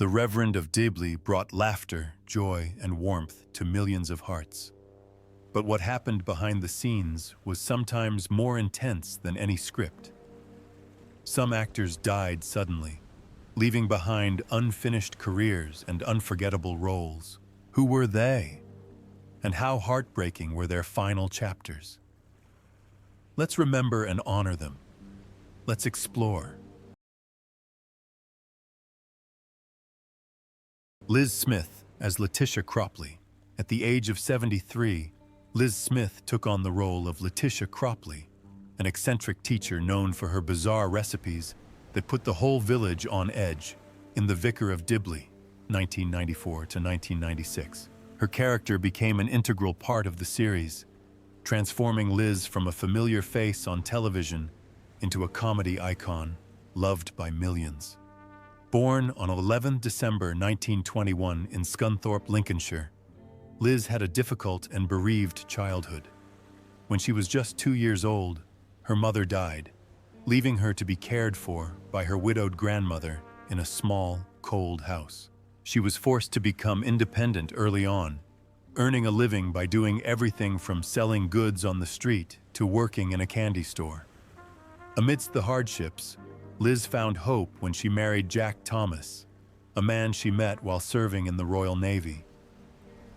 The Reverend of Dibley brought laughter, joy, and warmth to millions of hearts. But what happened behind the scenes was sometimes more intense than any script. Some actors died suddenly, leaving behind unfinished careers and unforgettable roles. Who were they? And how heartbreaking were their final chapters? Let's remember and honor them. Let's explore. Liz Smith as Letitia Cropley. At the age of 73, Liz Smith took on the role of Letitia Cropley, an eccentric teacher known for her bizarre recipes that put the whole village on edge in The Vicar of Dibley, 1994 to 1996. Her character became an integral part of the series, transforming Liz from a familiar face on television into a comedy icon loved by millions. Born on 11 December 1921 in Scunthorpe, Lincolnshire, Liz had a difficult and bereaved childhood. When she was just 2 years old, her mother died, leaving her to be cared for by her widowed grandmother in a small, cold house. She was forced to become independent early on, earning a living by doing everything from selling goods on the street to working in a candy store. Amidst the hardships, Liz found hope when she married Jack Thomas, a man she met while serving in the Royal Navy.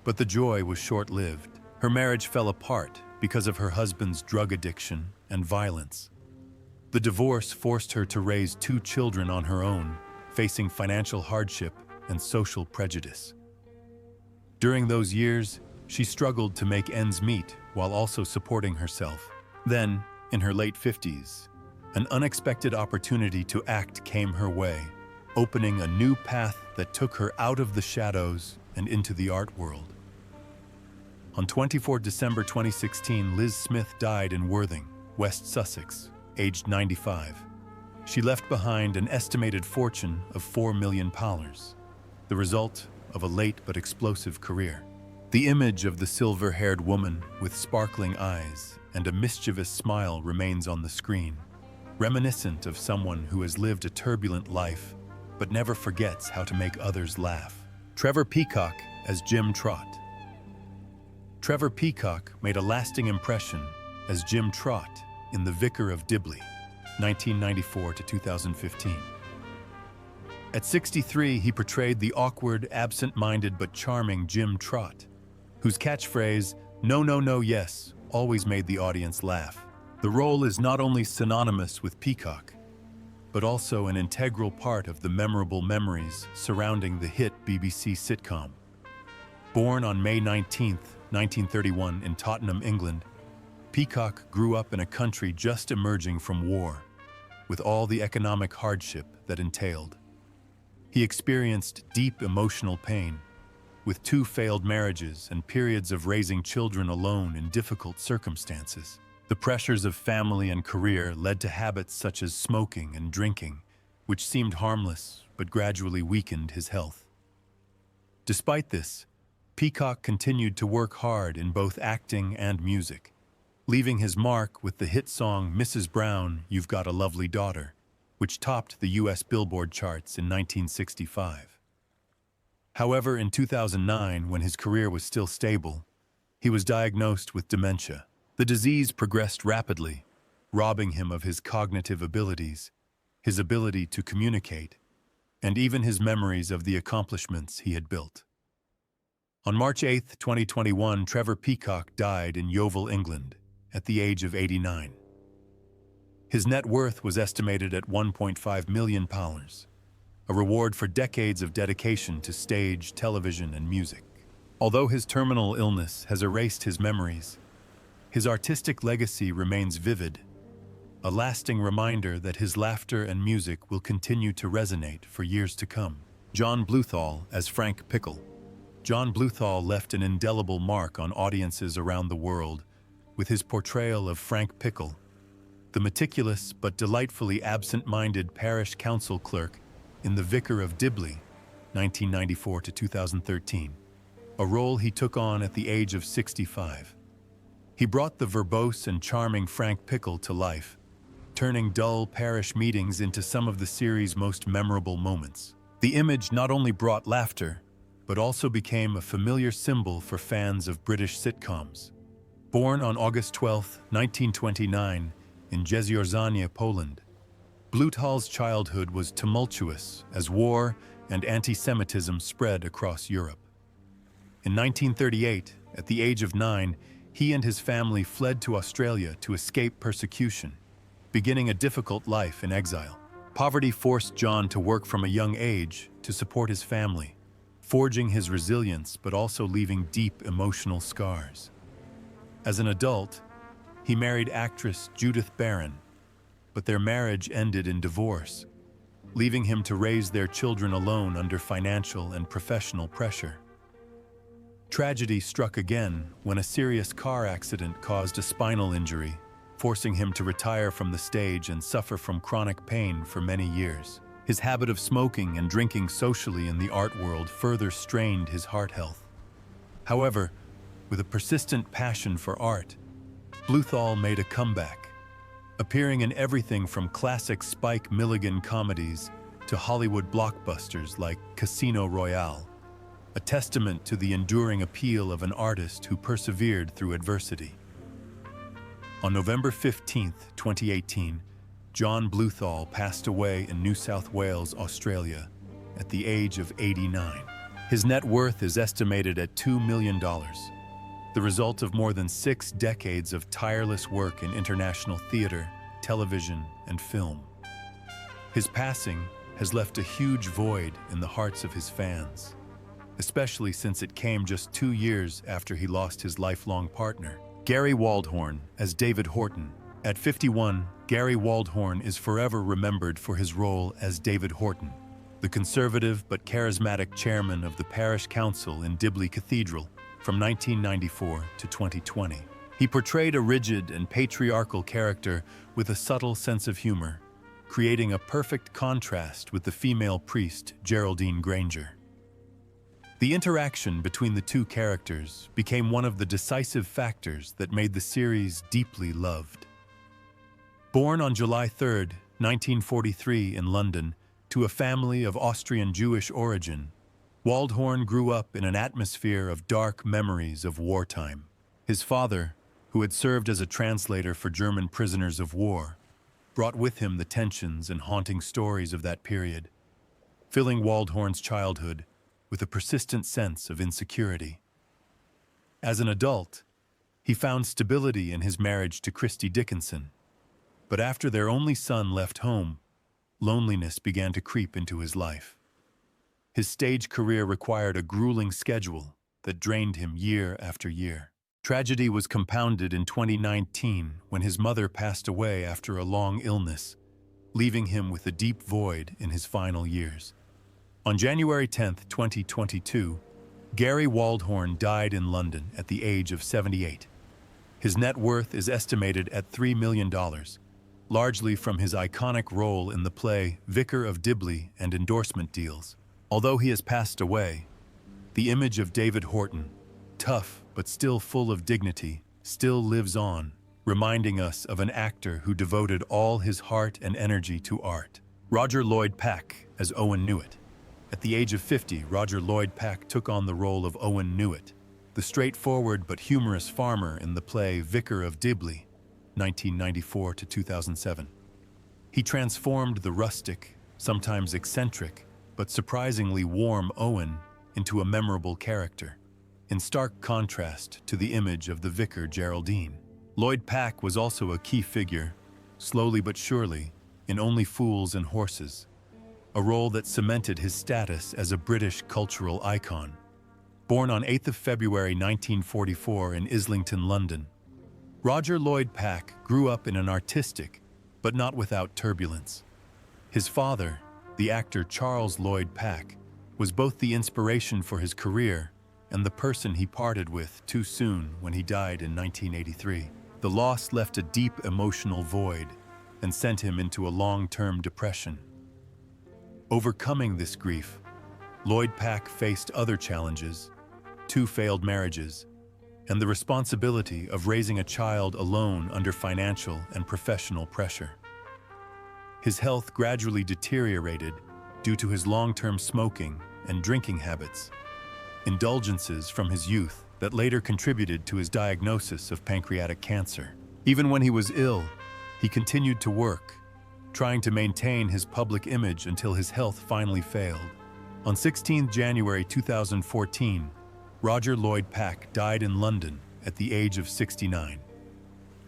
But the joy was short-lived. Her marriage fell apart because of her husband's drug addiction and violence. The divorce forced her to raise 2 children on her own, facing financial hardship and social prejudice. During those years, she struggled to make ends meet while also supporting herself. Then, in her late 50s, an unexpected opportunity to act came her way, opening a new path that took her out of the shadows and into the art world. On 24 December 2016, Liz Smith died in Worthing, West Sussex, aged 95. She left behind an estimated fortune of £4 million, the result of a late but explosive career. The image of the silver-haired woman with sparkling eyes and a mischievous smile remains on the screen, reminiscent of someone who has lived a turbulent life but never forgets how to make others laugh. Trevor Peacock as Jim Trott. Trevor Peacock made a lasting impression as Jim Trott in The Vicar of Dibley, 1994 to 2015. At 63, he portrayed the awkward, absent-minded but charming Jim Trott, whose catchphrase, "No, no, no, yes," always made the audience laugh. The role is not only synonymous with Peacock, but also an integral part of the memorable memories surrounding the hit BBC sitcom. Born on May 19, 1931 in Tottenham, England, Peacock grew up in a country just emerging from war, with all the economic hardship that entailed. He experienced deep emotional pain, with 2 failed marriages and periods of raising children alone in difficult circumstances. The pressures of family and career led to habits such as smoking and drinking, which seemed harmless but gradually weakened his health. Despite this, Peacock continued to work hard in both acting and music, leaving his mark with the hit song "Mrs. Brown, You've Got a Lovely Daughter," which topped the US Billboard charts in 1965. However, in 2009, when his career was still stable, he was diagnosed with dementia. The disease progressed rapidly, robbing him of his cognitive abilities, his ability to communicate, and even his memories of the accomplishments he had built. On March 8, 2021, Trevor Peacock died in Yeovil, England, at the age of 89. His net worth was estimated at £1.5 million, a reward for decades of dedication to stage, television, and music. Although his terminal illness has erased his memories, his artistic legacy remains vivid, a lasting reminder that his laughter and music will continue to resonate for years to come. John Bluthal as Frank Pickle. John Bluthal left an indelible mark on audiences around the world with his portrayal of Frank Pickle, the meticulous but delightfully absent-minded parish council clerk in The Vicar of Dibley, 1994 to 2013, a role he took on at the age of 65. He brought the verbose and charming Frank Pickle to life, turning dull parish meetings into some of the series' most memorable moments. The image not only brought laughter, but also became a familiar symbol for fans of British sitcoms. Born on August 12, 1929, in Jeziorzanie, Poland, Bluthall's childhood was tumultuous as war and anti-Semitism spread across Europe. In 1938, at the age of 9, he and his family fled to Australia to escape persecution, beginning a difficult life in exile. Poverty forced John to work from a young age to support his family, forging his resilience but also leaving deep emotional scars. As an adult, he married actress Judith Barron, but their marriage ended in divorce, leaving him to raise their children alone under financial and professional pressure. Tragedy struck again when a serious car accident caused a spinal injury, forcing him to retire from the stage and suffer from chronic pain for many years. His habit of smoking and drinking socially in the art world further strained his heart health. However, with a persistent passion for art, Bluthall made a comeback, appearing in everything from classic Spike Milligan comedies to Hollywood blockbusters like Casino Royale, a testament to the enduring appeal of an artist who persevered through adversity. On November 15, 2018, John Bluthall passed away in New South Wales, Australia, at the age of 89. His net worth is estimated at $2 million, the result of more than 6 decades of tireless work in international theater, television, and film. His passing has left a huge void in the hearts of his fans, especially since it came just 2 years after he lost his lifelong partner, Gary Waldhorn, as David Horton. At 51, Gary Waldhorn is forever remembered for his role as David Horton, the conservative but charismatic chairman of the parish council in Dibley Cathedral from 1994 to 2020. He portrayed a rigid and patriarchal character with a subtle sense of humor, creating a perfect contrast with the female priest Geraldine Granger. The interaction between the two characters became one of the decisive factors that made the series deeply loved. Born on July 3, 1943 in London, to a family of Austrian Jewish origin, Waldhorn grew up in an atmosphere of dark memories of wartime. His father, who had served as a translator for German prisoners of war, brought with him the tensions and haunting stories of that period, filling Waldhorn's childhood with a persistent sense of insecurity. As an adult, he found stability in his marriage to Christy Dickinson, but after their only son left home, loneliness began to creep into his life. His stage career required a grueling schedule that drained him year after year. Tragedy was compounded in 2019 when his mother passed away after a long illness, leaving him with a deep void in his final years. On January 10, 2022, Gary Waldhorn died in London at the age of 78. His net worth is estimated at $3 million, largely from his iconic role in the play Vicar of Dibley and endorsement deals. Although he has passed away, the image of David Horton, tough but still full of dignity, still lives on, reminding us of an actor who devoted all his heart and energy to art. Roger Lloyd Pack as Owen Newitt. At the age of 50, Roger Lloyd Pack took on the role of Owen Newitt, the straightforward but humorous farmer in the play Vicar of Dibley, 1994 to 2007. He transformed the rustic, sometimes eccentric, but surprisingly warm Owen into a memorable character, in stark contrast to the image of the vicar Geraldine. Lloyd Pack was also a key figure, slowly but surely, in Only Fools and Horses, a role that cemented his status as a British cultural icon. Born on 8th of February 1944 in Islington, London, Roger Lloyd Pack grew up in an artistic, but not without turbulence. His father, the actor Charles Lloyd Pack, was both the inspiration for his career and the person he parted with too soon when he died in 1983. The loss left a deep emotional void and sent him into a long-term depression. Overcoming this grief, Lloyd Pack faced other challenges, 2 failed marriages, and the responsibility of raising a child alone under financial and professional pressure. His health gradually deteriorated, due to his long-term smoking and drinking habits, indulgences from his youth that later contributed to his diagnosis of pancreatic cancer. Even when he was ill, he continued to work, trying to maintain his public image until his health finally failed. On 16 January 2014, Roger Lloyd Pack died in London at the age of 69.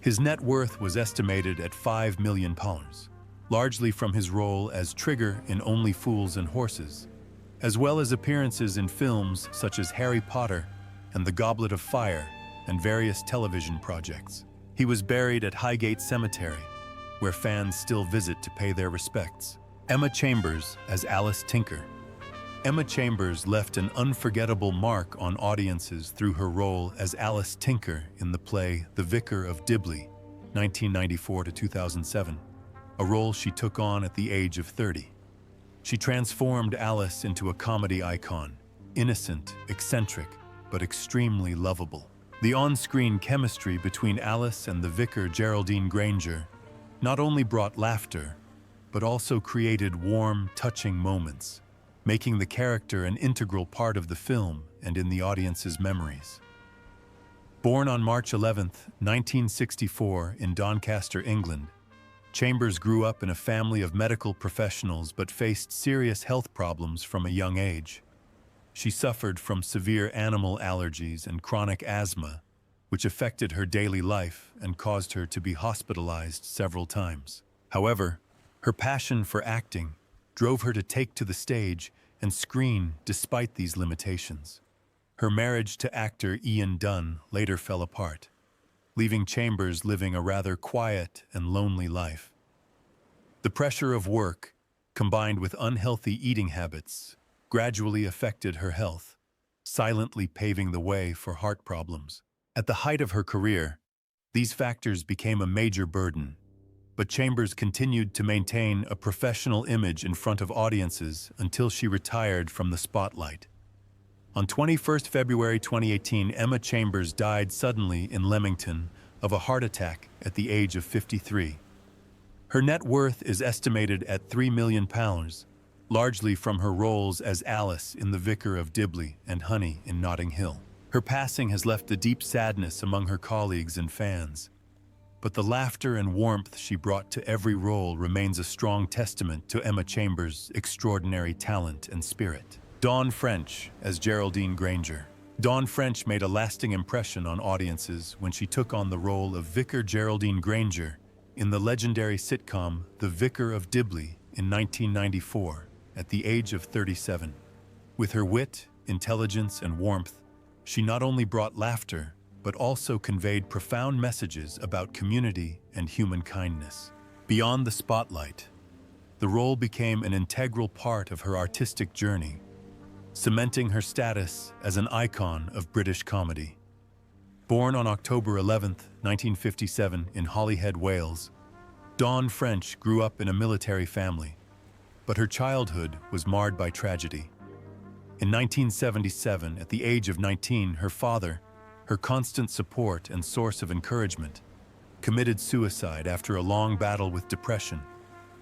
His net worth was estimated at £5 million, largely from his role as Trigger in Only Fools and Horses, as well as appearances in films such as Harry Potter and The Goblet of Fire and various television projects. He was buried at Highgate Cemetery, where fans still visit to pay their respects. Emma Chambers as Alice Tinker. Emma Chambers left an unforgettable mark on audiences through her role as Alice Tinker in the play The Vicar of Dibley, 1994 to 2007, a role she took on at the age of 30. She transformed Alice into a comedy icon, innocent, eccentric, but extremely lovable. The on-screen chemistry between Alice and the vicar Geraldine Granger not only brought laughter, but also created warm, touching moments, making the character an integral part of the film and in the audience's memories. Born on March 11, 1964 in Doncaster, England, Chambers grew up in a family of medical professionals but faced serious health problems from a young age. She suffered from severe animal allergies and chronic asthma, which affected her daily life and caused her to be hospitalized several times. However, her passion for acting drove her to take to the stage and screen despite these limitations. Her marriage to actor Ian Dunn later fell apart, leaving Chambers living a rather quiet and lonely life. The pressure of work, combined with unhealthy eating habits, gradually affected her health, silently paving the way for heart problems. At the height of her career, these factors became a major burden, but Chambers continued to maintain a professional image in front of audiences until she retired from the spotlight. On 21 February 2018, Emma Chambers died suddenly in Leamington of a heart attack at the age of 53. Her net worth is estimated at £3 million, largely from her roles as Alice in The Vicar of Dibley and Honey in Notting Hill. Her passing has left a deep sadness among her colleagues and fans, but the laughter and warmth she brought to every role remains a strong testament to Emma Chambers' extraordinary talent and spirit. Dawn French as Geraldine Granger. Dawn French made a lasting impression on audiences when she took on the role of Vicar Geraldine Granger in the legendary sitcom The Vicar of Dibley in 1994 at the age of 37. With her wit, intelligence, and warmth, she not only brought laughter, but also conveyed profound messages about community and human kindness. Beyond the spotlight, the role became an integral part of her artistic journey, cementing her status as an icon of British comedy. Born on October 11, 1957 in Holyhead, Wales, Dawn French grew up in a military family, but her childhood was marred by tragedy. In 1977, at the age of 19, her father, her constant support and source of encouragement, committed suicide after a long battle with depression,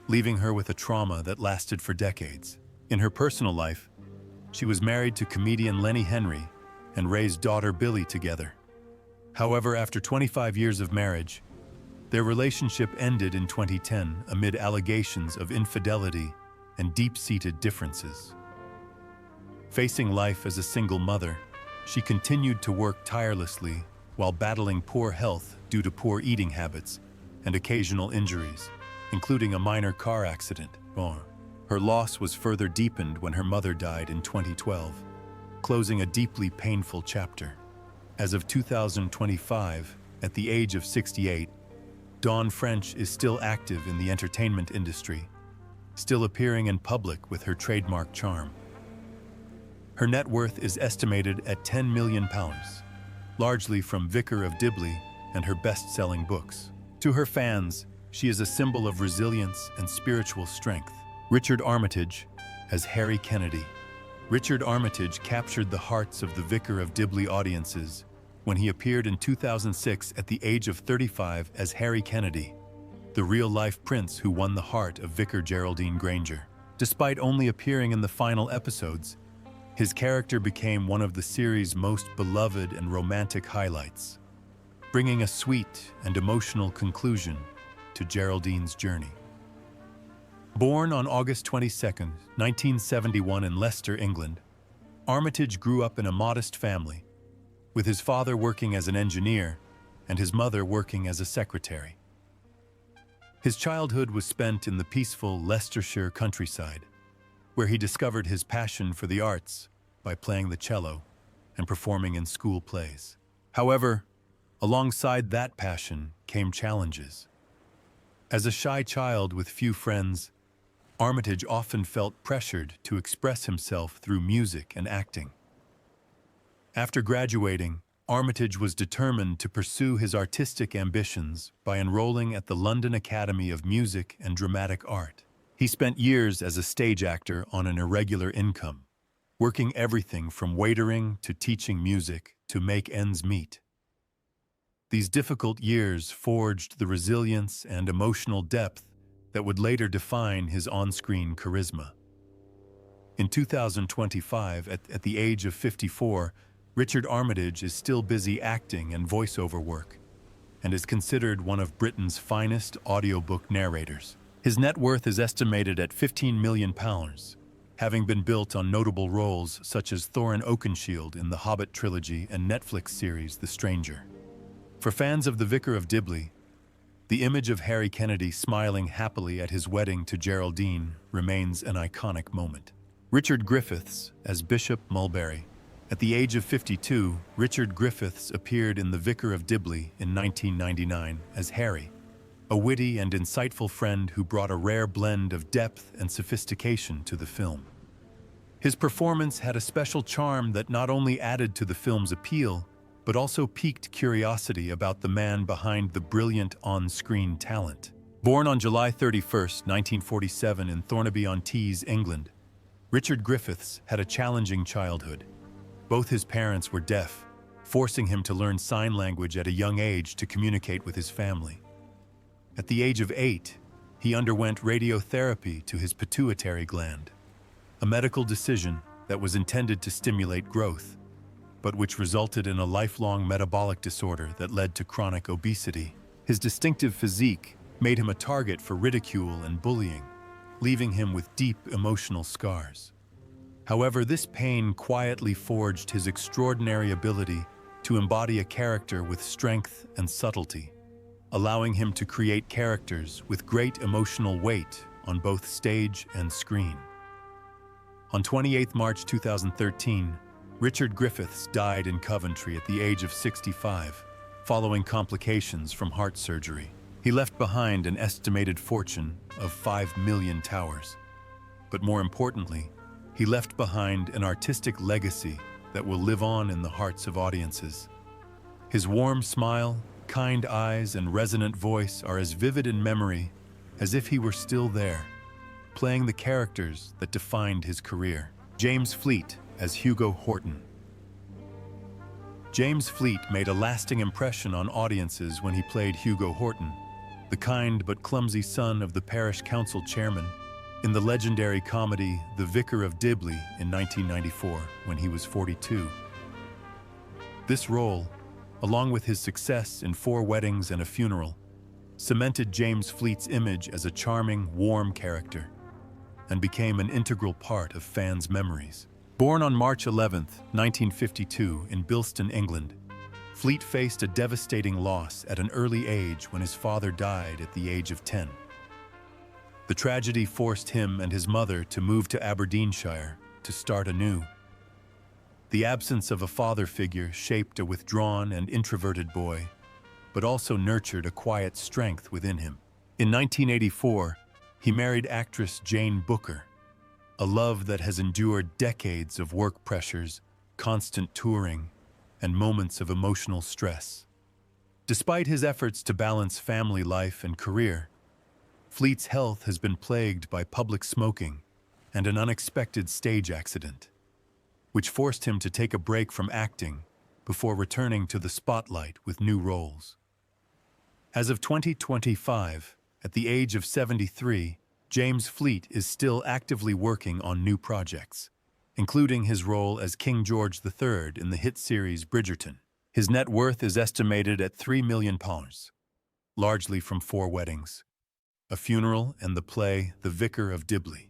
leaving her with a trauma that lasted for decades. In her personal life, she was married to comedian Lenny Henry and raised daughter Billy together. However, after 25 years of marriage, their relationship ended in 2010 amid allegations of infidelity and deep-seated differences. Facing life as a single mother, she continued to work tirelessly while battling poor health due to poor eating habits and occasional injuries, including a minor car accident. Her loss was further deepened when her mother died in 2012, closing a deeply painful chapter. As of 2025, at the age of 68, Dawn French is still active in the entertainment industry, still appearing in public with her trademark charm. Her net worth is estimated at £10 million, largely from Vicar of Dibley and her best-selling books. To her fans, she is a symbol of resilience and spiritual strength. Richard Armitage as Harry Kennedy. Richard Armitage captured the hearts of the Vicar of Dibley audiences when he appeared in 2006 at the age of 35 as Harry Kennedy, the real-life prince who won the heart of Vicar Geraldine Granger. Despite only appearing in the final episodes, his character became one of the series' most beloved and romantic highlights, bringing a sweet and emotional conclusion to Geraldine's journey. Born on August 22, 1971 in Leicester, England, Armitage grew up in a modest family, with his father working as an engineer and his mother working as a secretary. His childhood was spent in the peaceful Leicestershire countryside, where he discovered his passion for the arts by playing the cello and performing in school plays. However, alongside that passion came challenges. As a shy child with few friends, Armitage often felt pressured to express himself through music and acting. After graduating, Armitage was determined to pursue his artistic ambitions by enrolling at the London Academy of Music and Dramatic Art. He spent years as a stage actor on an irregular income, working everything from waitering to teaching music to make ends meet. These difficult years forged the resilience and emotional depth that would later define his on-screen charisma. In 2025, at the age of 54, Richard Armitage is still busy acting and voiceover work, and is considered one of Britain's finest audiobook narrators. His net worth is estimated at £15 million, having been built on notable roles such as Thorin Oakenshield in the Hobbit trilogy and Netflix series The Stranger. For fans of the Vicar of Dibley, the image of Harry Kennedy smiling happily at his wedding to Geraldine remains an iconic moment. Richard Griffiths as Bishop Mulberry. At the age of 52, Richard Griffiths appeared in The Vicar of Dibley in 1999 as Harry, a witty and insightful friend who brought a rare blend of depth and sophistication to the film. His performance had a special charm that not only added to the film's appeal, but also piqued curiosity about the man behind the brilliant on-screen talent. Born on July 31, 1947 in Thornaby-on-Tees, England, Richard Griffiths had a challenging childhood. Both his parents were deaf, forcing him to learn sign language at a young age to communicate with his family. At the age of 8, he underwent radiotherapy to his pituitary gland, a medical decision that was intended to stimulate growth, but which resulted in a lifelong metabolic disorder that led to chronic obesity. His distinctive physique made him a target for ridicule and bullying, leaving him with deep emotional scars. However, this pain quietly forged his extraordinary ability to embody a character with strength and subtlety, allowing him to create characters with great emotional weight on both stage and screen. On 28 March 2013, Richard Griffiths died in Coventry at the age of 65, following complications from heart surgery. He left behind an estimated fortune of 5 million towers. But more importantly, he left behind an artistic legacy that will live on in the hearts of audiences. His warm smile, kind eyes, and resonant voice are as vivid in memory as if he were still there, playing the characters that defined his career. James Fleet as Hugo Horton. James Fleet made a lasting impression on audiences when he played Hugo Horton, the kind but clumsy son of the parish council chairman, in the legendary comedy The Vicar of Dibley in 1994, when he was 42. This role, along with his success in 4 Weddings and a Funeral, cemented James Fleet's image as a charming, warm character, and became an integral part of fans' memories. Born on March 11, 1952, in Bilston, England, Fleet faced a devastating loss at an early age when his father died at the age of 10. The tragedy forced him and his mother to move to Aberdeenshire to start anew. The absence of a father figure shaped a withdrawn and introverted boy, but also nurtured a quiet strength within him. In 1984, he married actress Jane Booker, a love that has endured decades of work pressures, constant touring, and moments of emotional stress. Despite his efforts to balance family life and career, Fleet's health has been plagued by public smoking and an unexpected stage accident, which forced him to take a break from acting before returning to the spotlight with new roles. As of 2025, at the age of 73, James Fleet is still actively working on new projects, including his role as King George III in the hit series Bridgerton. His net worth is estimated at £3 million, largely from 4 weddings, a funeral, and the play The Vicar of Dibley.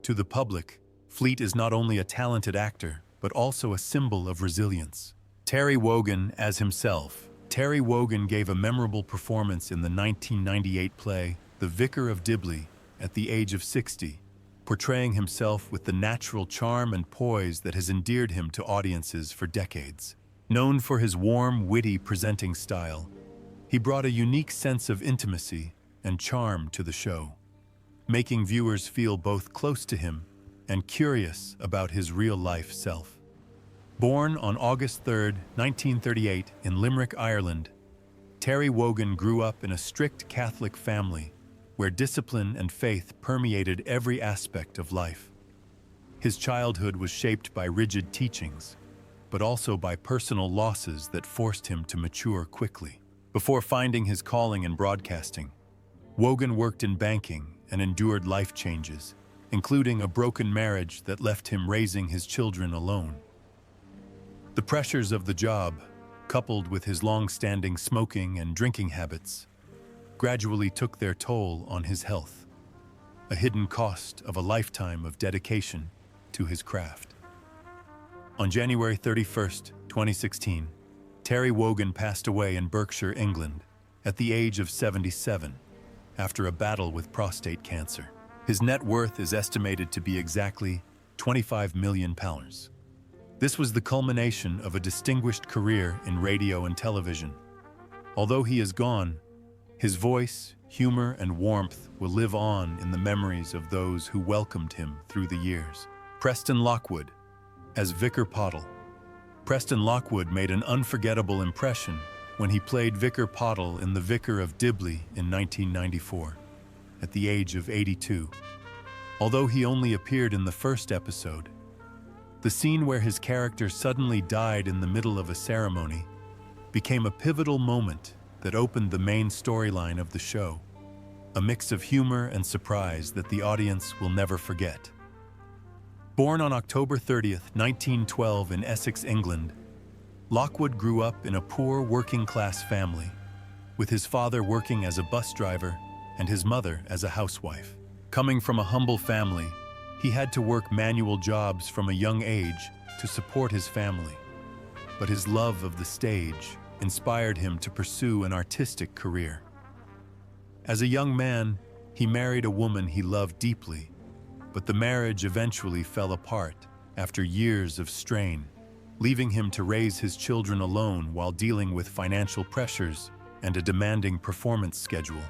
To the public, Fleet is not only a talented actor, but also a symbol of resilience. Terry Wogan as himself. Terry Wogan gave a memorable performance in the 1998 play The Vicar of Dibley at the age of 60, portraying himself with the natural charm and poise that has endeared him to audiences for decades. Known for his warm, witty presenting style, he brought a unique sense of intimacy and charm to the show, making viewers feel both close to him and curious about his real-life self. Born on August 3, 1938, in Limerick, Ireland, Terry Wogan grew up in a strict Catholic family where discipline and faith permeated every aspect of life. His childhood was shaped by rigid teachings, but also by personal losses that forced him to mature quickly. Before finding his calling in broadcasting, Wogan worked in banking and endured life changes, including a broken marriage that left him raising his children alone. The pressures of the job, coupled with his long-standing smoking and drinking habits, gradually took their toll on his health, a hidden cost of a lifetime of dedication to his craft. On January 31, 2016, Terry Wogan passed away in Berkshire, England, at the age of 77, after a battle with prostate cancer. His net worth is estimated to be exactly £25 million. This was the culmination of a distinguished career in radio and television. Although he is gone, his voice, humor, and warmth will live on in the memories of those who welcomed him through the years. Preston Lockwood as Vicar Pottle. Preston Lockwood made an unforgettable impression when he played Vicar Pottle in The Vicar of Dibley in 1994, at the age of 82. Although he only appeared in the first episode, the scene where his character suddenly died in the middle of a ceremony became a pivotal moment that opened the main storyline of the show, a mix of humor and surprise that the audience will never forget. Born on October 30, 1912 in Essex, England, Lockwood grew up in a poor working-class family, with his father working as a bus driver and his mother as a housewife. Coming from a humble family, he had to work manual jobs from a young age to support his family. But his love of the stage inspired him to pursue an artistic career. As a young man, he married a woman he loved deeply, but the marriage eventually fell apart after years of strain, leaving him to raise his children alone while dealing with financial pressures and a demanding performance schedule.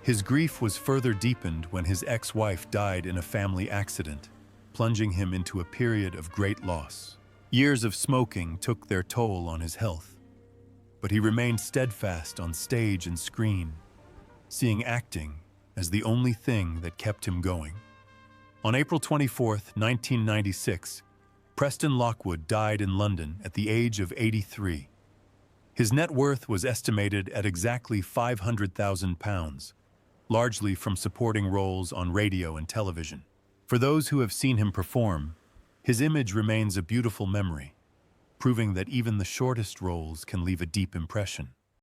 His grief was further deepened when his ex-wife died in a family accident, plunging him into a period of great loss. Years of smoking took their toll on his health, but he remained steadfast on stage and screen, seeing acting as the only thing that kept him going. On April 24, 1996, Preston Lockwood died in London at the age of 83. His net worth was estimated at exactly £500,000, largely from supporting roles on radio and television. For those who have seen him perform, his image remains a beautiful memory, proving that even the shortest roles can leave a deep impression.